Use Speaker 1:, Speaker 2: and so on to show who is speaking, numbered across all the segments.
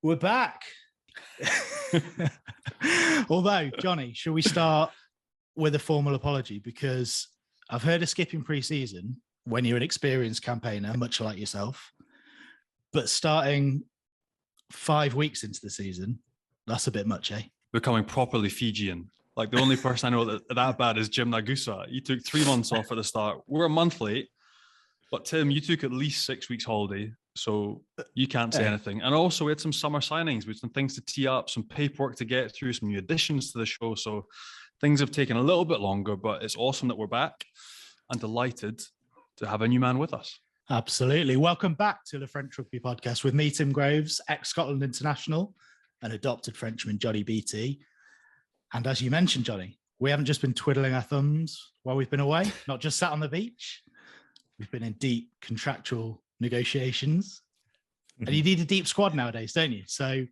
Speaker 1: We're back. Although, Johnny, shall we start with a formal apology? Because I've heard of skipping pre-season when you're an experienced campaigner, much like yourself. But starting 5 weeks into the season, that's a bit much, eh?
Speaker 2: Becoming properly Fijian. Like the only person I know that bad is Jim Nagusa. He took 3 months off at the start. We're a month late. But Tim, you took at least 6 weeks holiday. So you can't say anything. And also we had some summer signings with some things to tee up, some paperwork to get through, some new additions to the show. So things have taken a little bit longer, but it's awesome that we're back and delighted to have a new man with us.
Speaker 1: Absolutely. Welcome back to the French Rugby Podcast with me, Tim Groves, ex-Scotland international and adopted Frenchman, Johnny BT. And as you mentioned, Johnny, we haven't just been twiddling our thumbs while we've been away, not just sat on the beach. We've been in deep contractual negotiations. And you need a deep squad nowadays, don't you? So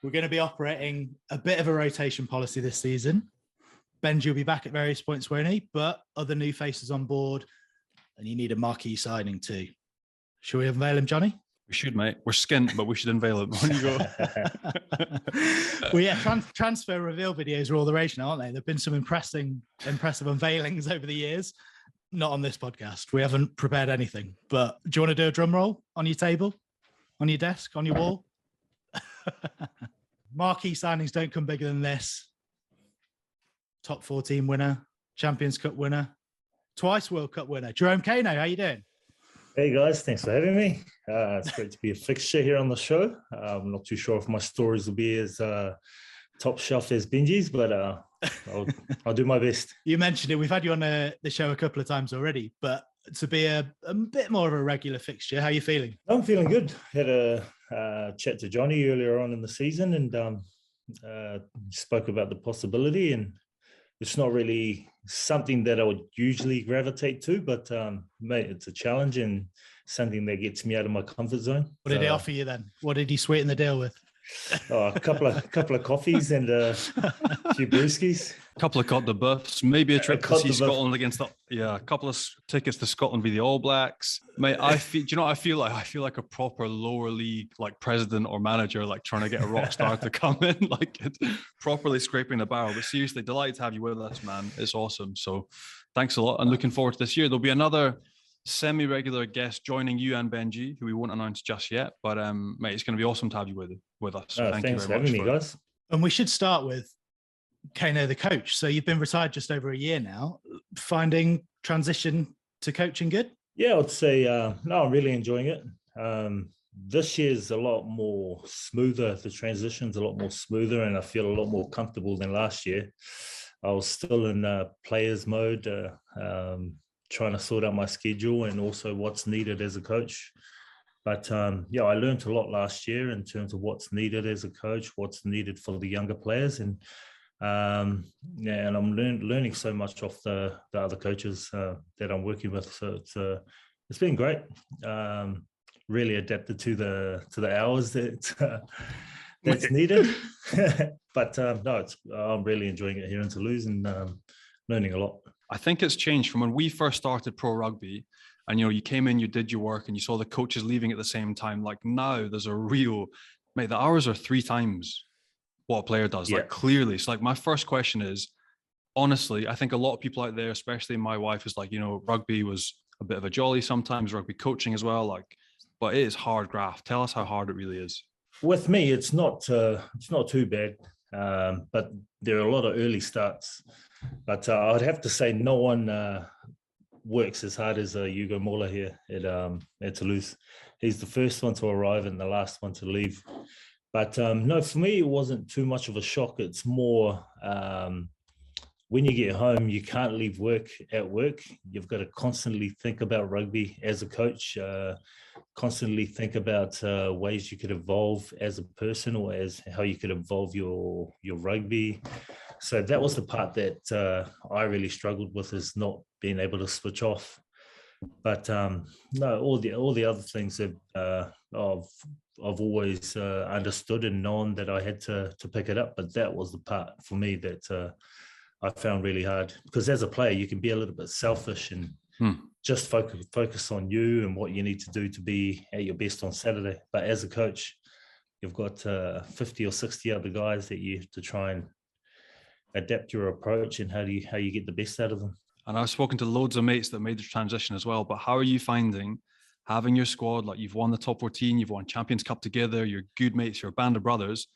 Speaker 1: we're going to be operating a bit of a rotation policy this season. Benji will be back at various points, won't he? But other new faces on board, and you need a marquee signing too. Shall we unveil him, Johnny?
Speaker 2: We should, mate. We're skint, but we should unveil him. On you go.
Speaker 1: Well, yeah, transfer reveal videos are all the rage now, aren't they? There have been some impressive unveilings over the years. Not on this podcast. We haven't prepared anything. But do you want to do a drum roll on your table, on your desk, on your wall? Marquee signings don't come bigger than this. Top 14 winner, Champions Cup winner, twice World Cup winner. Jerome Kaino, how you doing?
Speaker 3: Hey guys, thanks for having me. It's great to be a fixture here on the show. I'm not too sure if my stories will be as top shelf as Benji's, but I'll do my best.
Speaker 1: You mentioned it. We've had you on the show a couple of times already, but to be a bit more of a regular fixture, how are you feeling?
Speaker 3: I'm feeling good. Had a chat to Johnny earlier on in the season and spoke about the possibility, and it's not really something that I would usually gravitate to, but mate, it's a challenge and something that gets me out of my comfort zone.
Speaker 1: What did he offer you then? What did he sweeten the deal with?
Speaker 3: A couple of coffees and a few brewskis.
Speaker 2: A couple of Côte de Buffs, maybe a trip to see Scotland against a couple of tickets to Scotland via the All Blacks. Mate, I feel like a proper lower league like president or manager, like trying to get a rock star to come in, like properly scraping the barrel. But seriously, delighted to have you with us, man. It's awesome. So thanks a lot, and looking forward to this year. There'll be another semi-regular guest joining you and Benji, who we won't announce just yet, but mate, it's going to be awesome to have you with us. So
Speaker 3: thanks for having me, guys.
Speaker 1: And we should start with Kaino, the coach. So you've been retired just over a year now. Finding transition to coaching good? Yeah,
Speaker 3: I'd say no, I'm really enjoying it. This year's a lot more smoother. The transition's a lot more smoother, and I feel a lot more comfortable than last year. I was still in players mode, trying to sort out my schedule and also what's needed as a coach. But yeah, I learned a lot last year in terms of what's needed as a coach, what's needed for the younger players, and and I'm learning so much off the other coaches that I'm working with. So it's been great. Really adapted to the hours that's needed. But no, I'm really enjoying it here in Toulouse and learning a lot.
Speaker 2: I think it's changed from when we first started pro rugby, and you came in, you did your work, and you saw the coaches leaving at the same time. Like now, there's a real, mate, the hours are 3 times what a player does. Yeah. Like clearly, it's like my first question is, honestly, I think a lot of people out there, especially my wife, is like, rugby was a bit of a jolly sometimes, rugby coaching as well. Like, but it is hard graft. Tell us how hard it really is.
Speaker 3: With me, it's not too bad, but there are a lot of early starts. But I'd have to say no one works as hard as Hugo Mola here at Toulouse. He's the first one to arrive and the last one to leave. But no, for me, it wasn't too much of a shock. It's more when you get home, you can't leave work at work. You've got to constantly think about rugby as a coach, constantly think about ways you could evolve as a person or as how you could evolve your rugby. So that was the part that I really struggled with, is not being able to switch off. But no, all the other things that I've always understood and known that I had to pick it up. But that was the part for me that I found really hard, because as a player, you can be a little bit selfish and just focus on you and what you need to do to be at your best on Saturday. But as a coach, you've got 50 or 60 other guys that you have to try and adapt your approach, and how you get the best out of them.
Speaker 2: And I've spoken to loads of mates that made the transition as well, but how are you finding having your squad? Like, you've won the top 14, you've won Champions Cup together, you're good mates, you're a band of brothers,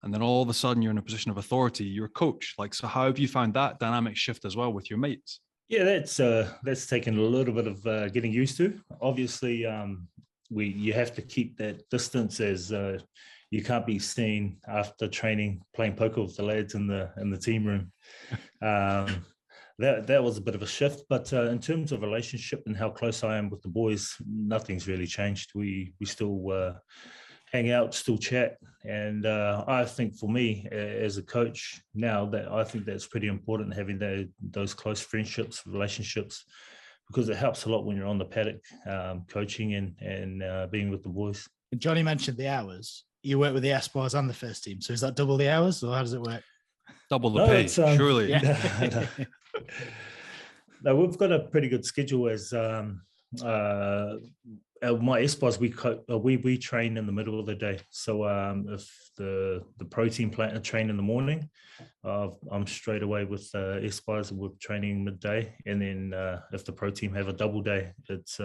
Speaker 2: and then all of a sudden you're in a position of authority, you're a coach. Like, so how have you found that dynamic shift as well with your mates?
Speaker 3: Yeah, that's taken a little bit of getting used to. Obviously, you have to keep that distance, as you can't be seen after training playing poker with the lads in the team room. That was a bit of a shift, but in terms of relationship and how close I am with the boys, nothing's really changed. We still hang out, still chat, and I think for me as a coach now, that I think that's pretty important, having those close friendships, relationships, because it helps a lot when you're on the paddock coaching and being with the boys.
Speaker 1: Johnny mentioned the hours. You work with the Espoirs and the first team, so is that double the hours, or how does it work?
Speaker 2: Double the pay, surely.
Speaker 1: Yeah.
Speaker 3: No, we've got a pretty good schedule. As my Espoirs, we train in the middle of the day. So if the pro team train in the morning, I'm straight away with Espoirs. We're training midday, and then if the pro team have a double day, it's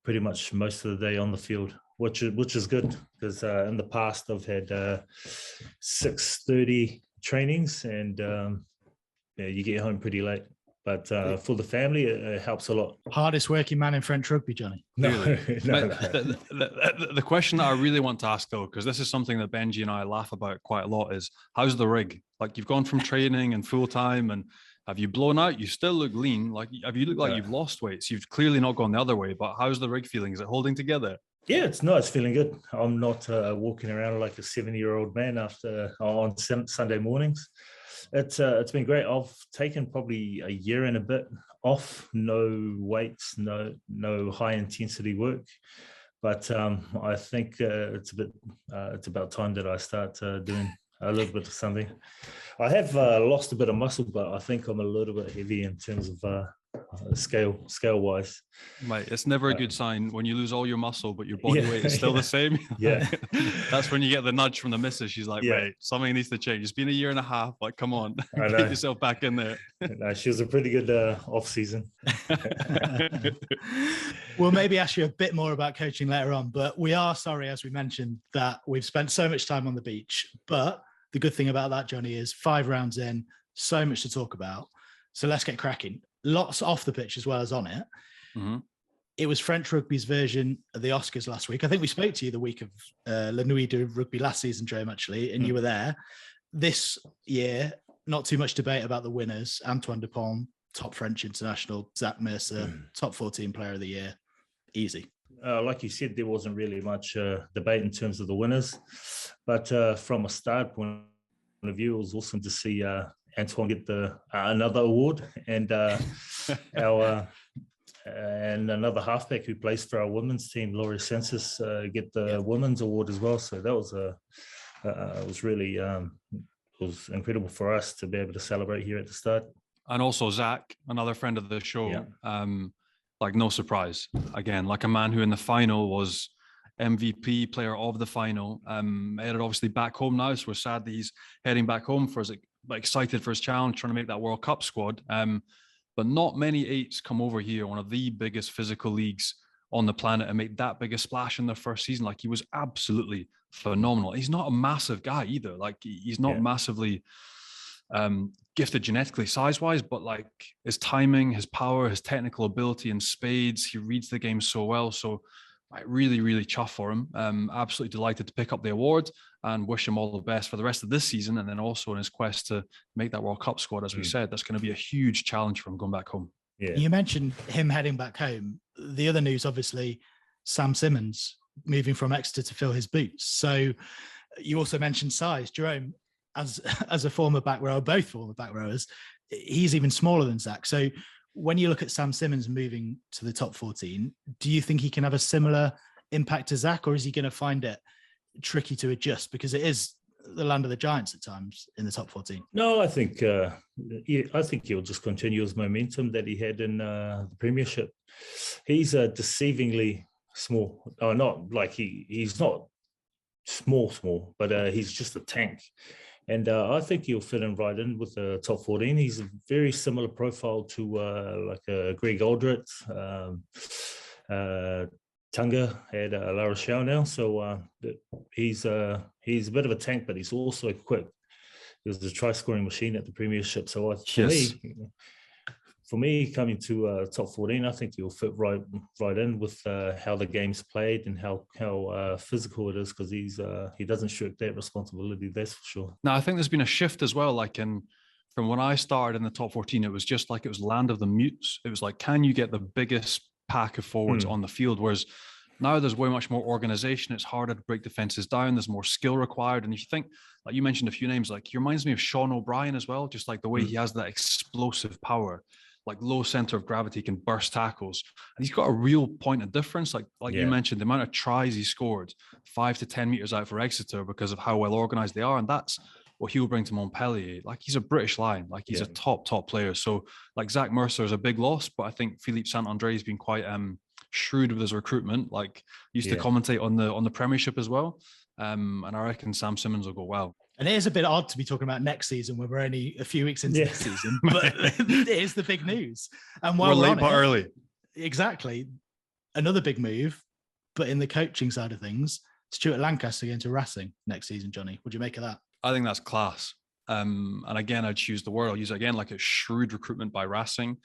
Speaker 3: pretty much most of the day on the field, which is good, because in the past I've had 6:30 trainings, and you get home pretty late. But for the family, it helps a lot.
Speaker 1: Hardest working man in French rugby, Johnny?
Speaker 3: No.
Speaker 2: The question that I really want to ask, though, because this is something that Benji and I laugh about quite a lot, is how's the rig? Like, you've gone from training and full time, and have you blown out? You still look lean. Like, have you looked like you've lost weight? So you've clearly not gone the other way. But how's the rig feeling? Is it holding together?
Speaker 3: Yeah, it's feeling good. I'm not walking around like a 70-year-old man on Sunday mornings. It's been great. I've taken probably a year and a bit off, no weights, no high intensity work, but I think it's about time that I start doing a little bit of something. I have lost a bit of muscle, but I think I'm a little bit heavy in terms of scale wise.
Speaker 2: Mate, it's never a good sign when you lose all your muscle but your body weight is still the same.
Speaker 3: Yeah.
Speaker 2: That's when you get the nudge from the missus. She's like, wait, something needs to change. It's been a year and a half, like, come on, get yourself back in there.
Speaker 3: No, she was a pretty good off season.
Speaker 1: We'll maybe ask you a bit more about coaching later on, but we are sorry, as we mentioned, that we've spent so much time on the beach. But the good thing about that, Johnny, is 5 rounds in, so much to talk about. So let's get cracking. Lots off the pitch as well as on it.
Speaker 2: Mm-hmm.
Speaker 1: It was French rugby's version of the Oscars last week. I think we spoke to you the week of La Nuit de Rugby last season, Jerome, actually, and you were there. This year, not too much debate about the winners. Antoine Dupont, top French international. Zach Mercer, top 14 player of the year. Easy.
Speaker 3: Like you said, there wasn't really much debate in terms of the winners. But from a start point of view, it was awesome to see Antoine get another award, and and another halfback who plays for our women's team, Laurie Census, get the women's award as well. So that was it was incredible for us to be able to celebrate here at the start. And
Speaker 2: also Zach, another friend of the show, like, no surprise. Again, like a man who in the final was MVP, player of the final, headed obviously back home now. So we're sad that he's heading back home excited for his challenge, trying to make that World Cup squad. But not many 8s come over here, one of the biggest physical leagues on the planet, and make that big a splash in their first season. Like, he was absolutely phenomenal. He's not a massive guy either. Like, he's not massively gifted genetically size-wise, but like his timing, his power, his technical ability in spades, he reads the game so well. So I really, really chuffed for him. Absolutely delighted to pick up the award, and wish him all the best for the rest of this season, and then also in his quest to make that World Cup squad. As we said, that's going to be a huge challenge for him going back home.
Speaker 1: Yeah. You mentioned him heading back home. The other news, obviously, Sam Simmonds moving from Exeter to fill his boots. So you also mentioned size. Jerome, as a former back rower, both former back rowers, he's even smaller than Zach. So when you look at Sam Simmonds moving to the top 14, do you think he can have a similar impact to Zach, or is he going to find it tricky to adjust, because it is the land of the giants at times in the top 14?
Speaker 3: No, I think he'll just continue his momentum that he had in the Premiership. He's deceivingly small. Not like he's not small, but he's just a tank. And I think he'll fit in right in with the top 14. He's a very similar profile to Greg Aldrich, Tunga at La Rochelle now. So he's a bit of a tank, but he's also quick. He was a try-scoring machine at the Premiership. So for me, coming to top 14, I think he'll fit right in with how the game's played and how physical it is, because he doesn't shirk that responsibility, that's for sure.
Speaker 2: Now, I think there's been a shift as well. Like from when I started in the top 14, it was just like it was land of the mutes. It was like, can you get the biggest pack of forwards on the field? Whereas now there's way much more organization. It's harder to break defenses down. There's more skill required. And if you think, like you mentioned a few names, like he reminds me of Sean O'Brien as well, just like the way he has that explosive power, like low center of gravity, can burst tackles. And he's got a real point of difference. Like you mentioned, the amount of tries he scored 5 to 10 meters out for Exeter because of how well organized they are. And that's what he'll bring to Montpellier. Like he's a British Lion, like he's a top player. So like Zach Mercer is a big loss, but I think Philippe Saint-André has been quite shrewd with his recruitment. Like he used to commentate on the Premiership as well. And I reckon Sam Simmonds will go well.
Speaker 1: And it is a bit odd to be talking about next season when we're only a few weeks into this season, but it is the big news. And while
Speaker 2: we're late but early.
Speaker 1: Exactly. Another big move, but in the coaching side of things, Stuart Lancaster going to Racing next season, Johnny. What do you make of that?
Speaker 2: I think that's class. And again, I'd choose the word. I'll use it again, like a shrewd recruitment by Racing.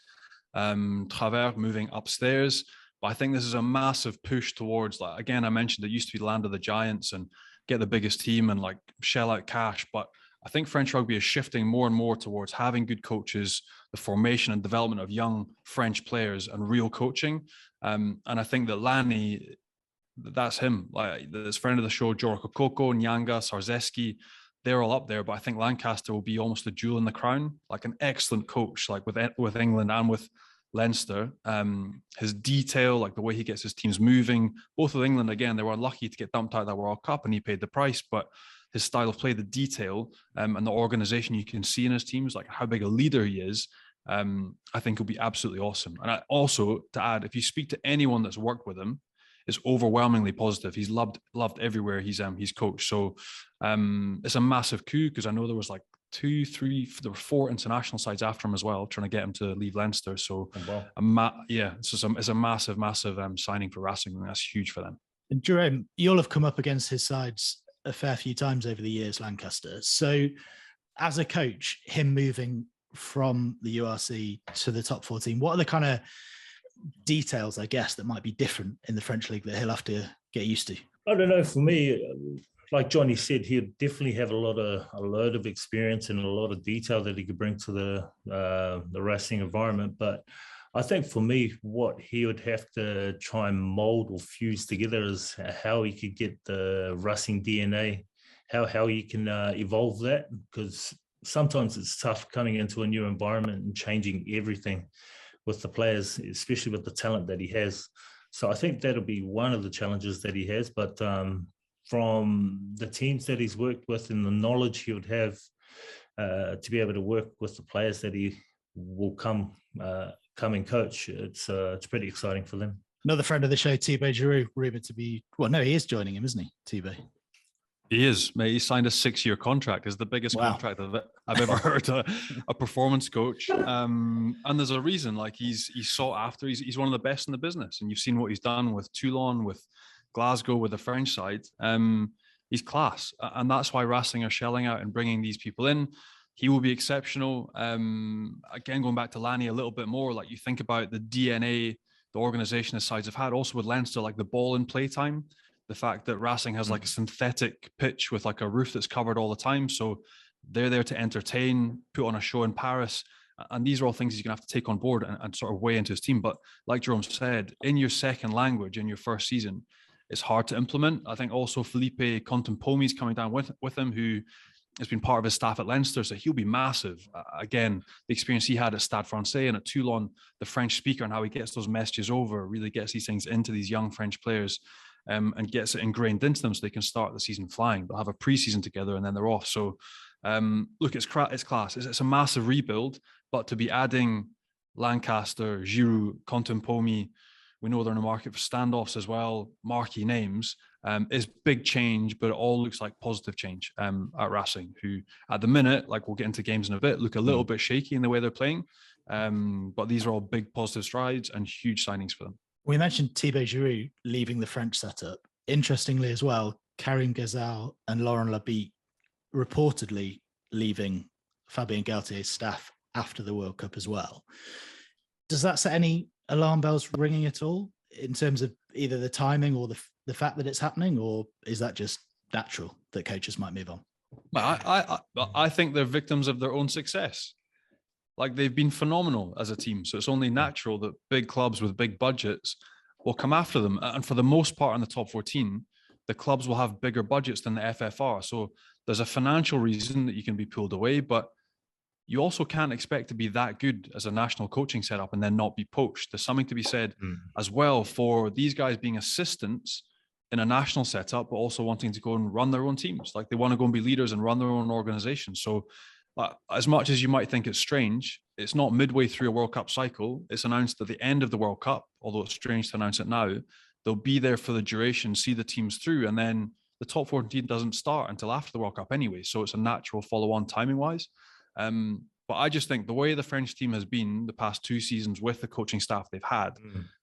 Speaker 2: Travers moving upstairs. But I think this is a massive push towards, like, again, I mentioned it used to be land of the giants and get the biggest team and like shell out cash. But I think French rugby is shifting more and more towards having good coaches, the formation and development of young French players, and real coaching. And I think that Lanny, that's him. Like this friend of the show, Jorko Koko, Nyanga, Sarzeski, they're all up there. But I think Lancaster will be almost a jewel in the crown, like an excellent coach, like with England and with Leinster. His detail, like the way he gets his teams moving, both with England, again, they were unlucky to get dumped out of the World Cup and he paid the price, but his style of play, the detail and the organization you can see in his teams, like how big a leader he is, I think will be absolutely awesome. And I also, to add, if you speak to anyone that's worked with him, it's overwhelmingly positive. He's loved everywhere he's coached. So it's a massive coup, because I know there was like 2, 3, there were 4 international sides after him as well, trying to get him to leave Leinster. So it's a massive signing for Racing, and that's huge for them.
Speaker 1: And Jerome, you'll have come up against his sides a fair few times over the years, Lancaster. So as a coach, him moving from the URC to the top 14, what are the kind of details, I guess, that might be different in the French league that he'll have to get used to?
Speaker 3: I don't know. For me, like Johnny said, he'll definitely have a lot of experience and a lot of detail that he could bring to the Racing environment. But I think for me, what he would have to try and mold or fuse together is how he could get the Racing DNA, how he can evolve that, because sometimes it's tough coming into a new environment and changing everything with the players, especially with the talent that he has. So I think that'll be one of the challenges that he has. But from the teams that he's worked with and the knowledge he would have to be able to work with the players that he will come and coach, it's pretty exciting for them.
Speaker 1: Another friend of the show, Thibaut Giroux, rumored to be, he is joining him, isn't he, Thibaut?
Speaker 2: He is, mate. He signed a 6-year contract. It's the biggest contract I've ever heard a performance coach. And there's a reason. Like he's sought after. He's one of the best in the business. And you've seen what he's done with Toulon, with Glasgow, with the French side. He's class, and that's why Racing are shelling out and bringing these people in. He will be exceptional. Again, going back to Lanny a little bit more, like you think about the DNA, the organisation the sides have had, also with Leinster, like the ball in play time. The fact that Racing has like a synthetic pitch with like a roof that's covered all the time. So they're there to entertain, put on a show in Paris. And these are all things he's going to have to take on board and sort of weigh into his team. But like Jerome said, in your second language, in your first season, it's hard to implement. I think also Felipe Contempomi is coming down with him, who has been part of his staff at Leinster. So he'll be massive. Again, the experience he had at Stade Francais and at Toulon, the French speaker, and how he gets those messages over, really gets these things into these young French players. And gets it ingrained into them so they can start the season flying. They'll have a pre-season together and then they're off. So look, it's class. It's a massive rebuild, but to be adding Lancaster, Giroux, Contempomi, we know they're in the market for standoffs as well, marquee names, It's big change, but it all looks like positive change at Racing, who at the minute, like we'll get into games in a bit, look a little bit shaky in the way they're playing. But these are all big positive strides and huge signings for them.
Speaker 1: We mentioned Thibaut Giroud leaving the French setup. Interestingly as well, Karim Ghazal and Laurent Labitte reportedly leaving Fabien Galthie's staff after the World Cup as well. Does that set any alarm bells ringing at all in terms of either the timing or the fact that it's happening, or is that just natural that coaches might move on?
Speaker 2: I think they're victims of their own success. Like, they've been phenomenal as a team. So it's only natural that big clubs with big budgets will come after them. And for the most part in the top 14, the clubs will have bigger budgets than the FFR. So there's a financial reason that you can be pulled away, but you also can't expect to be that good as a national coaching setup and then not be poached. There's something to be said as well for these guys being assistants in a national setup, but also wanting to go and run their own teams. Like, they want to go and be leaders and run their own organization. So as much as you might think it's strange, it's not midway through a World Cup cycle. It's announced at the end of the World Cup, although it's strange to announce it now. They'll be there for the duration, see the teams through, and then the top 14 doesn't start until after the World Cup anyway. So it's a natural follow-on timing-wise. But I just think the way the French team has been the past 2 seasons with the coaching staff they've had,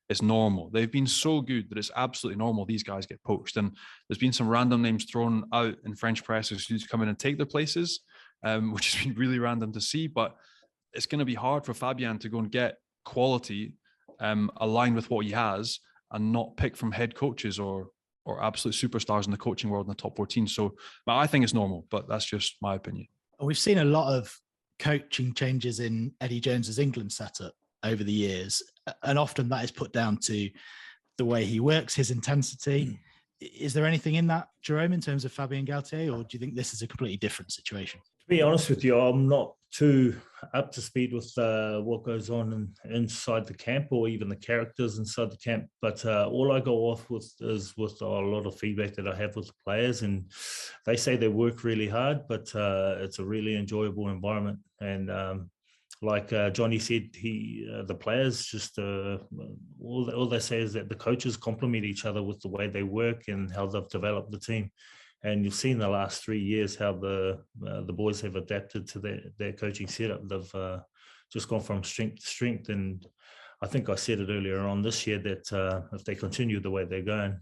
Speaker 2: it's normal. They've been so good that it's absolutely normal these guys get poached. And there's been some random names thrown out in French press who's come in and take their places, which has been really random to see. But it's going to be hard for Fabien to go and get quality aligned with what he has and not pick from head coaches or absolute superstars in the coaching world in the top 14. So I think it's normal, but that's just my opinion.
Speaker 1: We've seen a lot of coaching changes in Eddie Jones's England setup over the years, and often that is put down to the way he works, his intensity. Is there anything in that, Jerome, in terms of Fabien Galthie, or do you think this is a completely different situation?
Speaker 3: To be honest with you, I'm not too up to speed with what goes on inside the camp or even the characters inside the camp. But all I go off with is with a lot of feedback that I have with the players, and they say they work really hard, but it's a really enjoyable environment. And like Johnny said, the players just all they say is that the coaches complement each other with the way they work and how they've developed the team. And you've seen the last 3 years how the boys have adapted to their coaching setup. They've just gone from strength to strength. And I think I said it earlier on this year that if they continue the way they're going,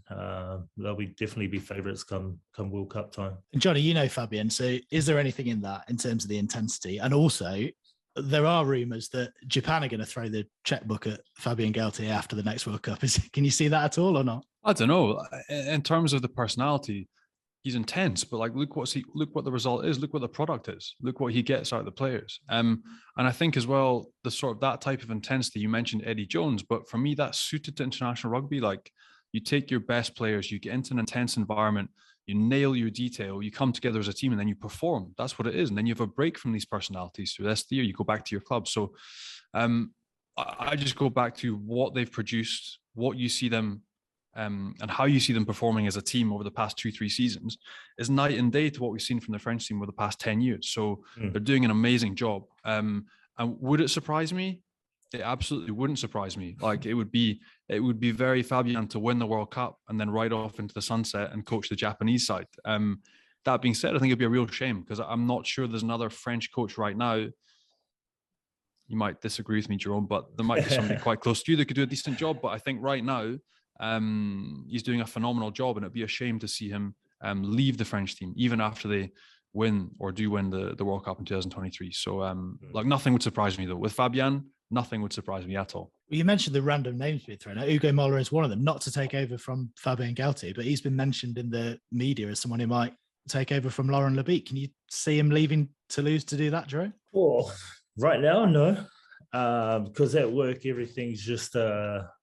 Speaker 3: they'll definitely be favourites come World Cup time.
Speaker 1: And Johnny, you know Fabien, so is there anything in that in terms of the intensity? And also, there are rumours that Japan are going to throw the checkbook at Fabien Galthie after the next World Cup. Can you see that at all or not?
Speaker 2: I don't know. In terms of the personality, he's intense, but like, look what the result is. Look what the product is. Look what he gets out of the players. And I think as well, the sort of that type of intensity, you mentioned Eddie Jones, but for me, that's suited to international rugby. Like, you take your best players, you get into an intense environment, you nail your detail, you come together as a team, and then you perform. That's what it is. And then you have a break from these personalities. So that's the year you go back to your club. So I just go back to what they've produced, what you see them and how you see them performing as a team over the past 2-3 seasons is night and day to what we've seen from the French team over the past 10 years. So they're doing an amazing job. And would it surprise me? It absolutely wouldn't surprise me. Like, it would be very Fabien to win the World Cup and then ride off into the sunset and coach the Japanese side. That being said, I think it'd be a real shame because I'm not sure there's another French coach right now. You might disagree with me, Jerome, but there might be somebody quite close to you that could do a decent job. But I think right now, he's doing a phenomenal job, and it'd be a shame to see him leave the French team, even after they win the World Cup in 2023. So like, nothing would surprise me though. With Fabien, nothing would surprise me at all.
Speaker 1: Well, you mentioned the random names being thrown out. Hugo Moller is one of them, not to take over from Fabien Galthie, but he's been mentioned in the media as someone who might take over from Laurent Labitte. Can you see him leaving Toulouse to do that, Jerome?
Speaker 3: Well, right now, no. Because at work, everything's just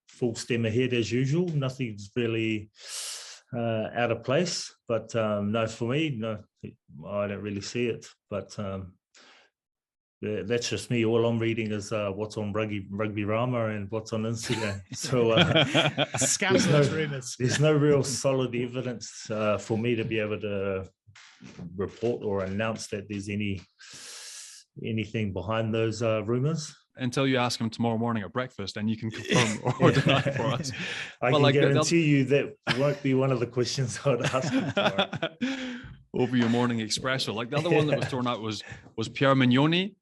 Speaker 3: full steam ahead as usual. Nothing's really out of place. But no, for me, no, I don't really see it. But that's just me. All I'm reading is what's on Rugby Rama and what's on Instagram. So
Speaker 1: scams those rumors.
Speaker 3: There's no real solid evidence for me to be able to report or announce that there's anything behind those rumors.
Speaker 2: until you ask him tomorrow morning at breakfast, and you can confirm or deny for us.
Speaker 3: I can guarantee you that won't be one of the questions I would ask him tomorrow.
Speaker 2: Over your morning espresso. Like the other one that was thrown out was Pierre Mignoni.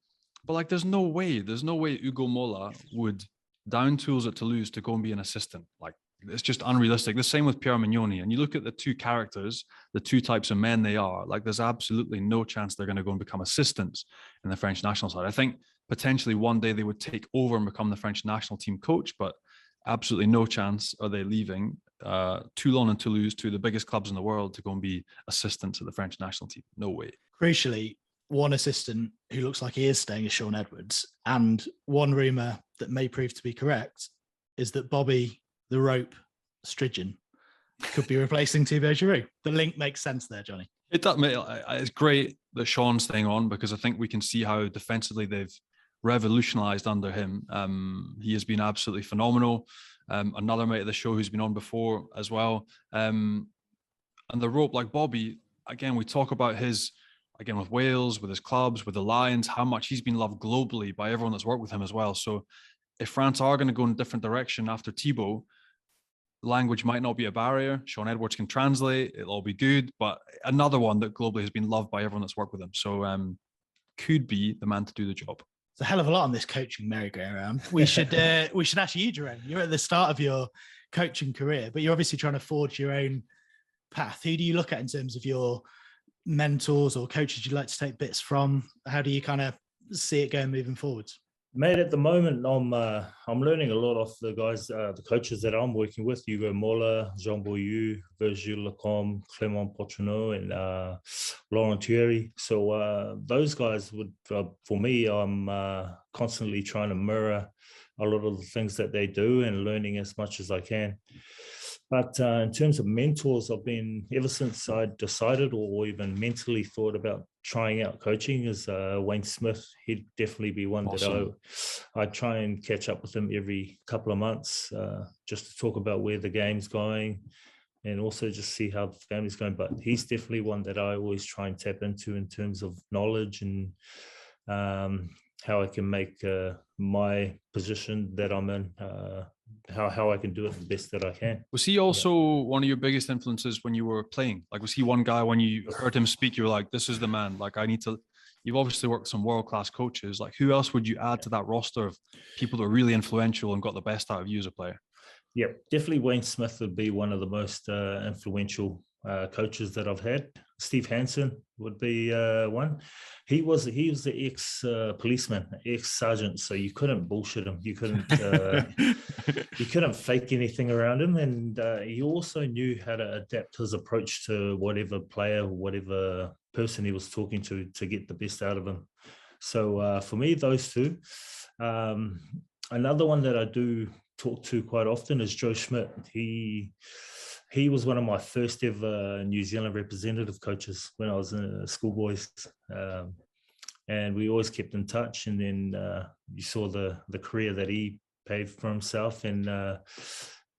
Speaker 2: But like, there's no way Ugo Mola would down tools at Toulouse to go and be an assistant. Like, it's just unrealistic. The same with Pierre Mignoni. And you look at the two characters, the two types of men they are, like there's absolutely no chance they're going to go and become assistants in the French national side. I think potentially one day they would take over and become the French national team coach, but absolutely no chance are they leaving Toulon and Toulouse, two of the biggest clubs in the world, to go and be assistants to the French national team. No way.
Speaker 1: Crucially, one assistant who looks like he is staying is Sean Edwards. And one rumour that may prove to be correct is that Bobby the Rope Strigen could be replacing Thibaut Giroud. The link makes sense there, Johnny.
Speaker 2: It does. It's great that Sean's staying on, because I think we can see how defensively they've revolutionized under him. He has been absolutely phenomenal. Another mate of the show who's been on before as well. And the Rope, like Bobby, again, we talk about his, again, with Wales, with his clubs, with the Lions, how much he's been loved globally by everyone that's worked with him as well. So if France are going to go in a different direction after Thibaut, language might not be a barrier. Sean Edwards can translate. It'll all be good. But another one that globally has been loved by everyone that's worked with him. So could be the man to do the job.
Speaker 1: It's a hell of a lot on this coaching merry-go-round. We should ask you, Jerome. You're at the start of your coaching career, but you're obviously trying to forge your own path. Who do you look at in terms of your mentors or coaches you'd like to take bits from? How do you kind of see it going moving forwards?
Speaker 3: Mate, at the moment, I'm learning a lot off the guys, the coaches that I'm working with: Hugo Mola, Jean Boyou, Virgil Lacombe, Clément Poitrenaud, and Laurent Thierry. So those guys would, for me, I'm constantly trying to mirror a lot of the things that they do and learning as much as I can. But in terms of mentors, I've been, ever since I decided or even mentally thought about trying out coaching, is Wayne Smith. He'd definitely be one
Speaker 2: awesome.
Speaker 3: that I try and catch up with him every couple of months, just to talk about where the game's going and also just see how the family's going. But he's definitely one that I always try and tap into in terms of knowledge and how I can make my position that I'm in, how I can do it the best that I can.
Speaker 2: Was he also one of your biggest influences when you were playing? Like, was he one guy when you heard him speak, you were like, this is the man, like I need to, you've obviously worked with some world-class coaches. Like, who else would you add to that roster of people that are really influential and got the best out of you as a player?
Speaker 3: Yeah, definitely Wayne Smith would be one of the most influential coaches that I've had. Steve Hansen would be one. He was the ex-policeman, ex-sergeant, so you couldn't bullshit him. You couldn't fake anything around him, and he also knew how to adapt his approach to whatever player, whatever person he was talking to get the best out of him. So for me, those two. Another one that I do talk to quite often is Joe Schmidt. He was one of my first ever New Zealand representative coaches when I was in schoolboys, and we always kept in touch. And then you saw the career that he paved for himself, and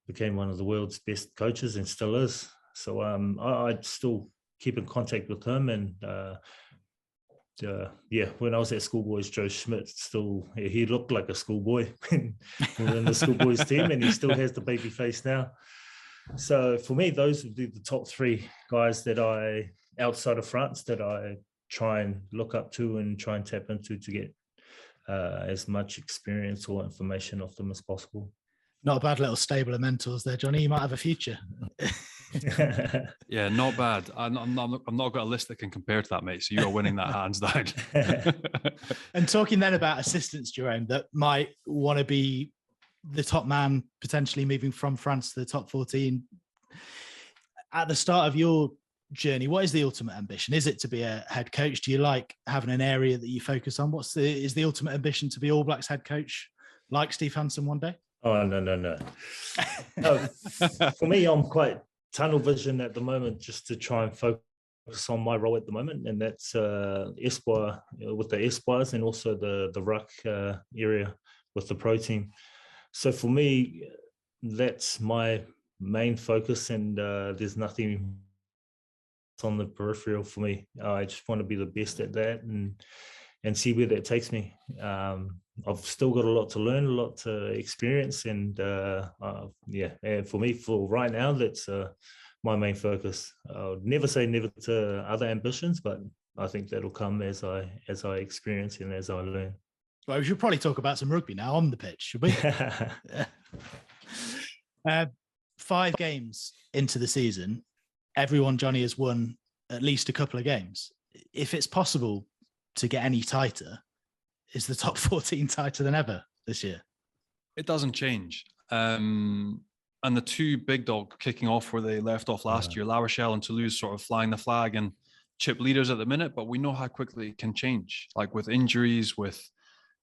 Speaker 3: became one of the world's best coaches, and still is. So I still keep in contact with him, and when I was at schoolboys, Joe Schmidt he looked like a schoolboy within the schoolboys team, and he still has the baby face now. So for me, those would be the top three guys that outside of France, that I try and look up to and try and tap into to get as much experience or information off them as possible.
Speaker 1: Not a bad little stable of mentors there, Johnny. You might have a future.
Speaker 2: Yeah, not bad. I'm not got a list that can compare to that, mate. So you're winning that hands down.
Speaker 1: And talking then about assistants, Jerome, that might want to be the top man, potentially moving from France to the top 14. At the start of your journey, what is the ultimate ambition? Is it to be a head coach? Do you like having an area that you focus on? Is the ultimate ambition to be All Blacks head coach like Steve Hansen one day?
Speaker 3: Oh, no. No, for me, I'm quite tunnel vision at the moment, just to try and focus on my role at the moment, and that's Espoir, with the Espoirs, and also the ruck area with the pro team. So for me, that's my main focus, and there's nothing on the peripheral for me. I just want to be the best at that, see where that takes me. I've still got a lot to learn, a lot to experience, and for me, for right now, that's my main focus. I'll never say never to other ambitions, but I think that'll come as I experience and as I learn.
Speaker 1: Well, we should probably talk about some rugby now on the pitch, should we? 5 games into the season, everyone, Johnny, has won at least a couple of games. If it's possible to get any tighter, is the top 14 tighter than ever this year?
Speaker 2: It doesn't change. And the 2 big dog kicking off where they left off last year, La Rochelle and Toulouse, sort of flying the flag and chip leaders at the minute, but we know how quickly it can change, like with injuries, with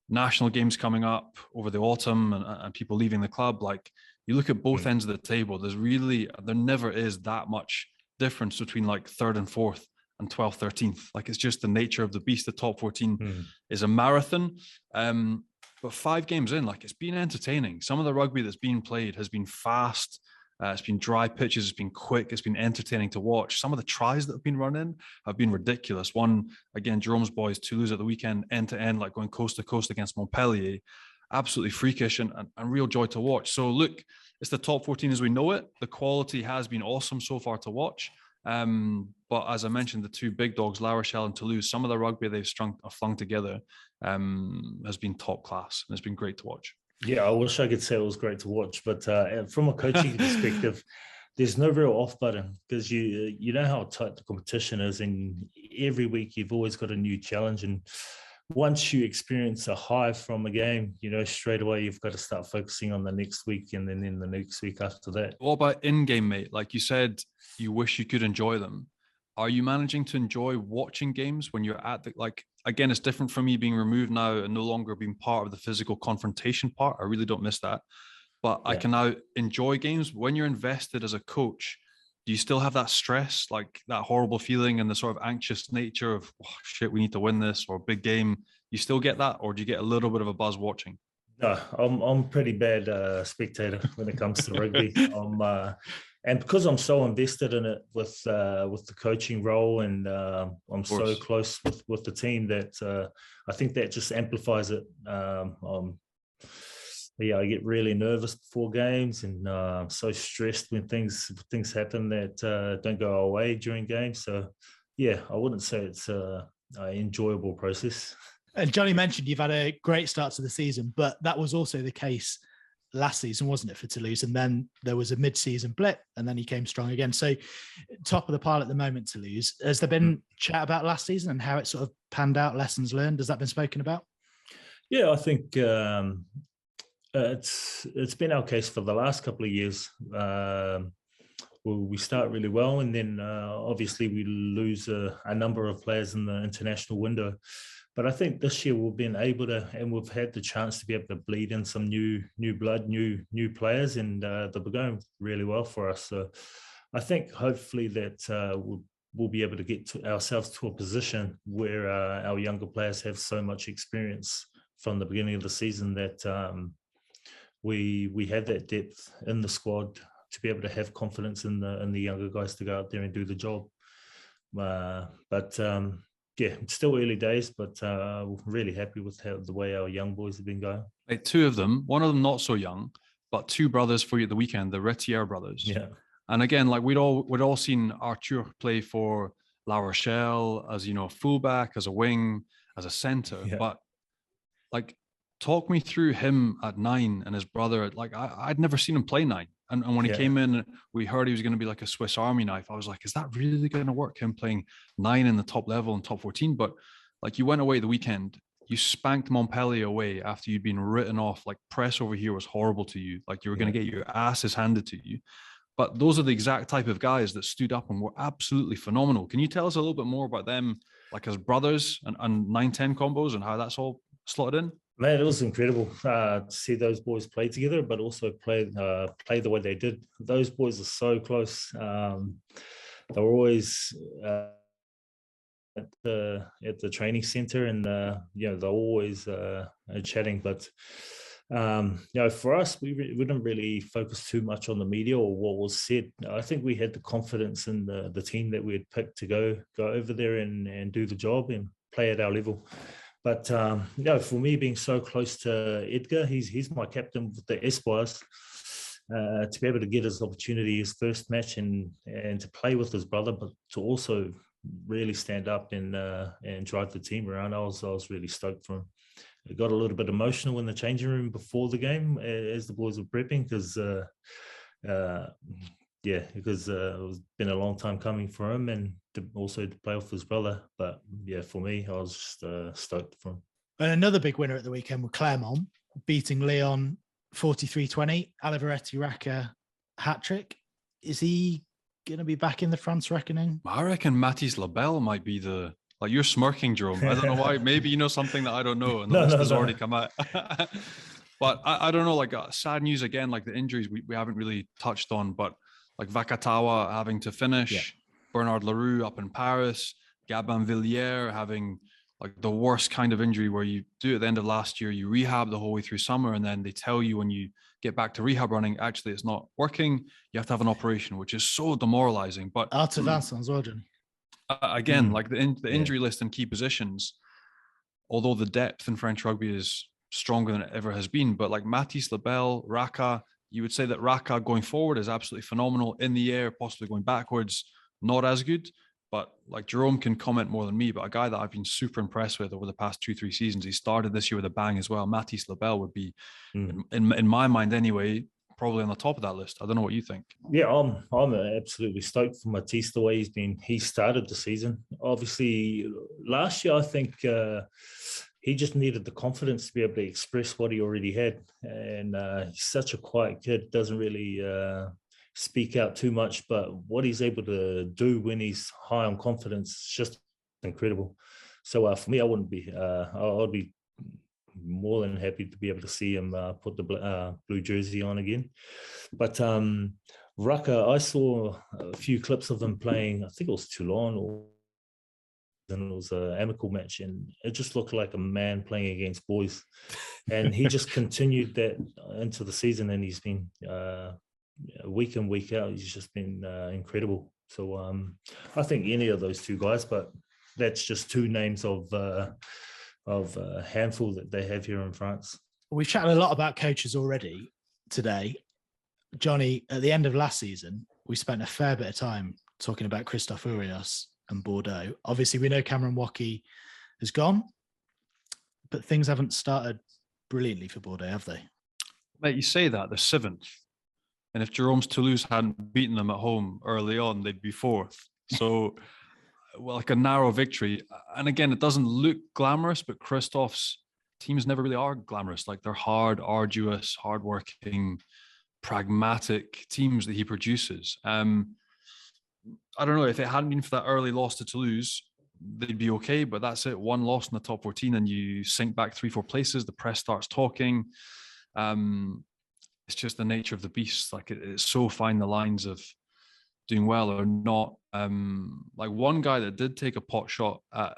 Speaker 2: national games coming up over the autumn and people leaving the club. Like, you look at both ends of the table, there never is that much difference between like 3rd and 4th and 12th, 13th. Like, it's just the nature of the beast. The top 14 is a marathon. But 5 games in, like, it's been entertaining. Some of the rugby that's been played has been fast. It's been dry pitches. It's been quick. It's been entertaining to watch. Some of the tries that have been run in have been ridiculous. One, again, Jerome's boys, Toulouse at the weekend, end to end, like going coast to coast against Montpellier. Absolutely freakish and real joy to watch. So look, it's the top 14 as we know it. The quality has been awesome so far to watch. But as I mentioned, the 2 big dogs, La Rochelle and Toulouse, some of the rugby they've flung together has been top class, and it's been great to watch.
Speaker 3: Yeah, I wish I could say it was great to watch, but from a coaching perspective, there's no real off button, because you know how tight the competition is, and every week you've always got a new challenge. And once you experience a high from a game, straight away you've got to start focusing on the next week, and then the next week after that.
Speaker 2: What about in-game, mate? Like you said, you wish you could enjoy them. Are you managing to enjoy watching games when you're at the, like, again, it's different from me being removed now and no longer being part of the physical confrontation part. I really don't miss that. But I can now enjoy games. When you're invested as a coach, do you still have that stress, like that horrible feeling and the sort of anxious nature of, oh, shit, we need to win this, or big game? You still get that, or do you get a little bit of a buzz watching?
Speaker 3: No, I'm pretty bad spectator when it comes to rugby. And because I'm so invested in it with the coaching role, and I'm so close with the team, that I think that just amplifies it. I get really nervous before games, and I'm so stressed when things happen that don't go our way during games. So, yeah, I wouldn't say it's an enjoyable process.
Speaker 1: And Johnny mentioned you've had a great start to the season, but that was also the case last season, wasn't it, for Toulouse? And then there was a mid-season blip, and then he came strong again. So top of the pile at the moment, Toulouse. Has there been chat about last season and how it sort of panned out, lessons learned? Has that been spoken about?
Speaker 3: Yeah, I think it's been our case for the last couple of years. We start really well, and then obviously we lose a number of players in the international window. But I think this year we've been able to, and we've had the chance to be able to bleed in some new blood, new players, and they've been going really well for us. So I think hopefully that we'll be able to get ourselves to a position where our younger players have so much experience from the beginning of the season that we have that depth in the squad to be able to have confidence in the younger guys to go out there and do the job. Yeah, it's still early days, but we're really happy with the way our young boys have been going.
Speaker 2: Like 2 of them, one of them not so young, but 2 brothers for you at the weekend, the Retier brothers.
Speaker 3: Yeah.
Speaker 2: And again, like we'd all seen Arthur play for La Rochelle as, a fullback, as a wing, as a center. Yeah. But like, talk me through him at 9 and his brother. Like I'd never seen him play 9. And when he came in, we heard he was going to be like a Swiss Army knife. I was like, is that really going to work? Him playing 9 in the top level and top 14. But like, you went away the weekend, you spanked Montpellier away after you'd been written off. Like, press over here was horrible to you. Like, you were going to get your asses handed to you. But those are the exact type of guys that stood up and were absolutely phenomenal. Can you tell us a little bit more about them, like as brothers and 9-10 combos and how that's all slotted in?
Speaker 3: Man, it was incredible to see those boys play together, but also play the way they did. Those boys are so close. They were always at the training center, and they're always chatting. But for us, we didn't really focus too much on the media or what was said. I think we had the confidence in the team that we had picked to go over there and do the job and play at our level. But for me, being so close to Edgar, he's my captain with the Espoirs. To be able to get his opportunity, his first match, and to play with his brother, but to also really stand up and drive the team around, I was really stoked for him. It got a little bit emotional in the changing room before the game as the boys were prepping because it's been a long time coming for him and also to play with his brother. But yeah, for me, I was just stoked for him.
Speaker 1: And another big winner at the weekend was Clermont, beating Lyon 43-20. Aliveretti Raka hat-trick. Is he going to be back in the France reckoning?
Speaker 2: I reckon Mathis Labelle might be you're smirking, Jerome. I don't know why. Maybe you know something that I don't know, and the list has already come out. But I don't know, sad news again, the injuries we haven't really touched on, but Vakatawa having to finish, Bernard Leroux up in Paris, Gabin Villiers having the worst kind of injury where you do at the end of last year, you rehab the whole way through summer, and then they tell you when you get back to rehab running, actually it's not working. You have to have an operation, which is so demoralizing. But
Speaker 1: Arthur Vincent's origin.
Speaker 2: Again, the injury list in key positions, although the depth in French rugby is stronger than it ever has been, but Mathis Labelle, Raka, you would say that Raka going forward is absolutely phenomenal. In the air, possibly going backwards, not as good. But Jerome can comment more than me, but a guy that I've been super impressed with over the past 2-3 seasons, he started this year with a bang as well. Mathis Labelle would be, in my mind anyway, probably on the top of that list. I don't know what you think.
Speaker 3: Yeah, I'm absolutely stoked for Mathis, the way he started the season. Obviously, last year I think he just needed the confidence to be able to express what he already had. And he's such a quiet kid, doesn't really speak out too much, but what he's able to do when he's high on confidence is just incredible. So for me, I'd be more than happy to be able to see him put the blue jersey on again. But Raka, I saw a few clips of him playing, I think it was Toulon, and it was an amicable match, and it just looked like a man playing against boys. And he just continued that into the season, and he's been week in, week out, he's just been incredible. So I think any of those two guys, but that's just two names of a handful that they have here in France.
Speaker 1: We've chatted a lot about coaches already today. Johnny, at the end of last season, we spent a fair bit of time talking about Christophe Urios and Bordeaux. Obviously, we know Cameron Wackey has gone, but things haven't started brilliantly for Bordeaux, have they?
Speaker 2: Mate, you say that, they're 7th. And if Jerome's Toulouse hadn't beaten them at home early on, they'd be 4th. So, a narrow victory. And again, it doesn't look glamorous, but Christophe's teams never really are glamorous. They're hard, arduous, hardworking, pragmatic teams that he produces. I don't know, if it hadn't been for that early loss to Toulouse, they'd be okay, but that's it. One loss in the top 14 and you sink back 3-4 places. The press starts talking. It's just the nature of the beast. It's so fine the lines of doing well or not. One guy that did take a pot shot at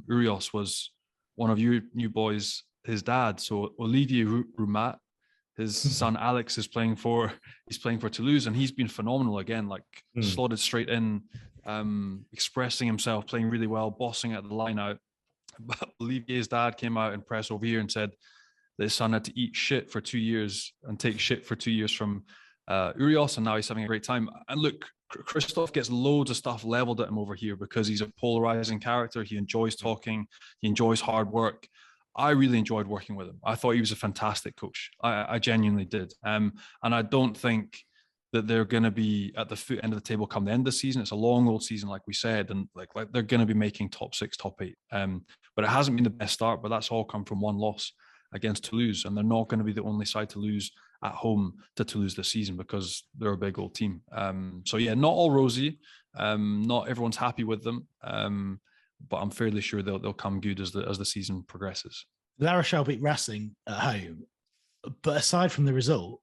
Speaker 2: Urios was one of you new boys, his dad. So Olivier Roumat, his son Alex is playing for Toulouse, and he's been phenomenal again. Slotted straight in, expressing himself, playing really well, bossing at the line out. But Olivier's dad came out in press over here and said that his son had to eat shit for 2 years and take shit for 2 years from Urios, and now he's having a great time. And look, Christophe gets loads of stuff leveled at him over here because he's a polarizing character. He enjoys talking. He enjoys hard work. I really enjoyed working with him. I thought he was a fantastic coach. I genuinely did. And I don't think that they're going to be at the foot end of the table come the end of the season. It's a long old season, like we said, and like they're going to be making top 6, top 8. But it hasn't been the best start, but that's all come from one loss against Toulouse. And they're not going to be the only side to lose at home to Toulouse this season because they're a big old team. So yeah, not all rosy. Not everyone's happy with them. But I'm fairly sure they'll come good as the season progresses.
Speaker 1: La Rochelle beat Racing at home, but aside from the result,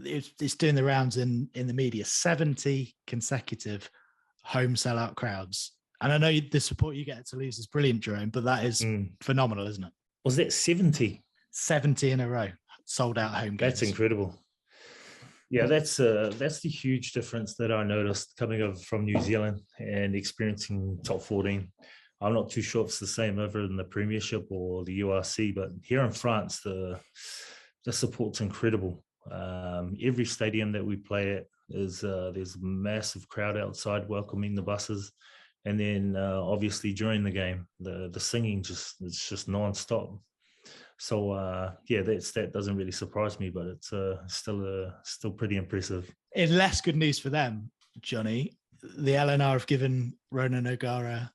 Speaker 1: it's doing the rounds in the media. 70 consecutive home sellout crowds, and I know the support you get at Toulouse is brilliant, Jerome, but that is phenomenal, isn't it?
Speaker 3: Was that 70?
Speaker 1: 70 in a row sold out home games.
Speaker 3: That's incredible. Yeah, that's the huge difference that I noticed coming over from New Zealand and experiencing top 14. I'm not too sure if it's the same over in the Premiership or the URC, but here in France, the support's incredible. Every stadium that we play at is there's a massive crowd outside welcoming the buses, and then obviously during the game, the singing it's just non-stop. So that doesn't really surprise me, but it's still pretty impressive.
Speaker 1: In less good news for them, Johnny, the LNR have given Ronan O'Gara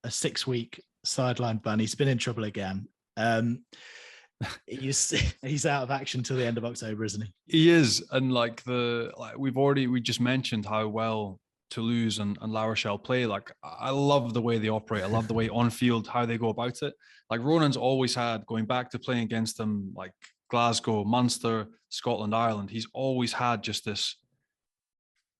Speaker 1: a 6-week sideline ban. He's been in trouble again. He's out of action till the end of October, isn't he?
Speaker 2: He is, and we just mentioned how well Toulouse and La Rochelle play. Like, I love the way they operate. I love the way on field, how they go about it. Like, Ronan's always had, going back to playing against them, like Glasgow, Munster, Scotland, Ireland, he's always had just this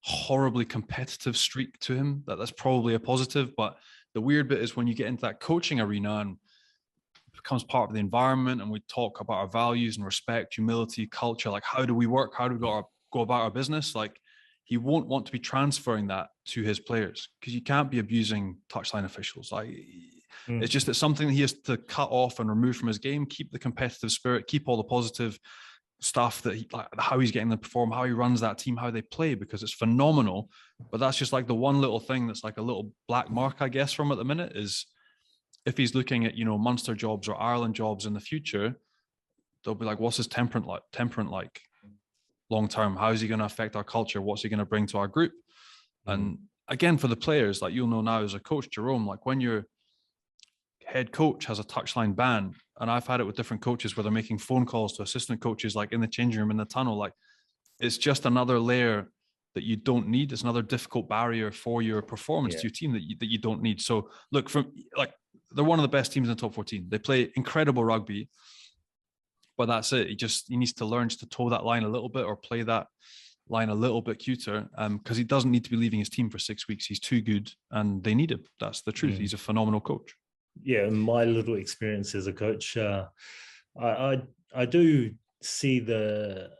Speaker 2: horribly competitive streak to him. That's probably a positive, but the weird bit is when you get into that coaching arena and it becomes part of the environment, and we talk about our values and respect, humility, culture, like how do we work, how do we go about our business, like he won't want to be transferring that to his players, because you can't be abusing touchline officials. It's just, it's something that he has to cut off and remove from his game, keep the competitive spirit, keep all the positive stuff that how he's getting them to perform, how he runs that team, how they play, because it's phenomenal. But that's just like the one little thing that's like a little black mark, I guess, from at the minute, is if he's looking at, Munster jobs or Ireland jobs in the future, they'll be like, what's his temperament like long term? How is he going to affect our culture? What's he going to bring to our group? And again, for the players, like, you'll know now as a coach, Jerome, like when your head coach has a touchline ban, and I've had it with different coaches where they're making phone calls to assistant coaches, like in the changing room, in the tunnel, like it's just another layer that you don't need. It's another difficult barrier for your performance to your team that you don't need. So look, they're one of the best teams in the top 14. They play incredible rugby, but that's it. He needs to learn to toe that line a little bit, or play that line a little bit cuter, because he doesn't need to be leaving his team for 6 weeks. He's too good, and they need him. That's the truth. He's a phenomenal coach.
Speaker 3: Yeah, in my little experience as a coach, I do see the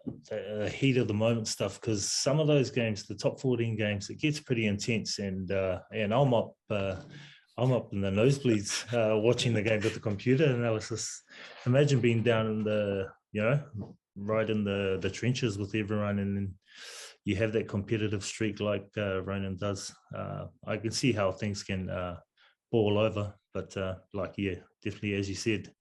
Speaker 3: heat of the moment stuff, because some of those games, the top 14 games, it gets pretty intense, and I'm up in the nosebleeds watching the game with the computer analysis. Imagine being down in the right in the trenches with everyone, and then you have that competitive streak like Ronan does. I can see how things can ball over, but definitely, as you said,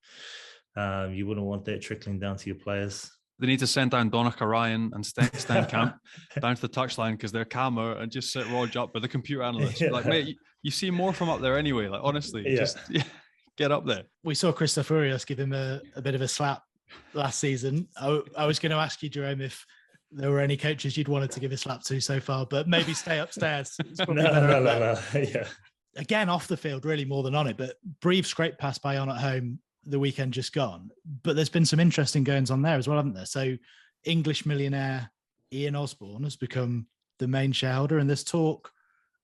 Speaker 3: you wouldn't want that trickling down to your players.
Speaker 2: They need to send down Donica Ryan and Stan Camp down to the touchline, because they're calmer, and just sit Rog up with the computer analyst. Like, mate, you see more from up there anyway. Like, honestly, just get up there.
Speaker 1: We saw Christoph Urios give him a bit of a slap last season. I was going to ask you, Jerome, if there were any coaches you'd wanted to give a slap to so far, but maybe stay upstairs.
Speaker 3: No. Yeah.
Speaker 1: Again, off the field, really, more than on it. But Brief's great pass by On at home the weekend just gone. But there's been some interesting goings on there as well, haven't there? So English millionaire Ian Osborne has become the main shareholder, and there's talk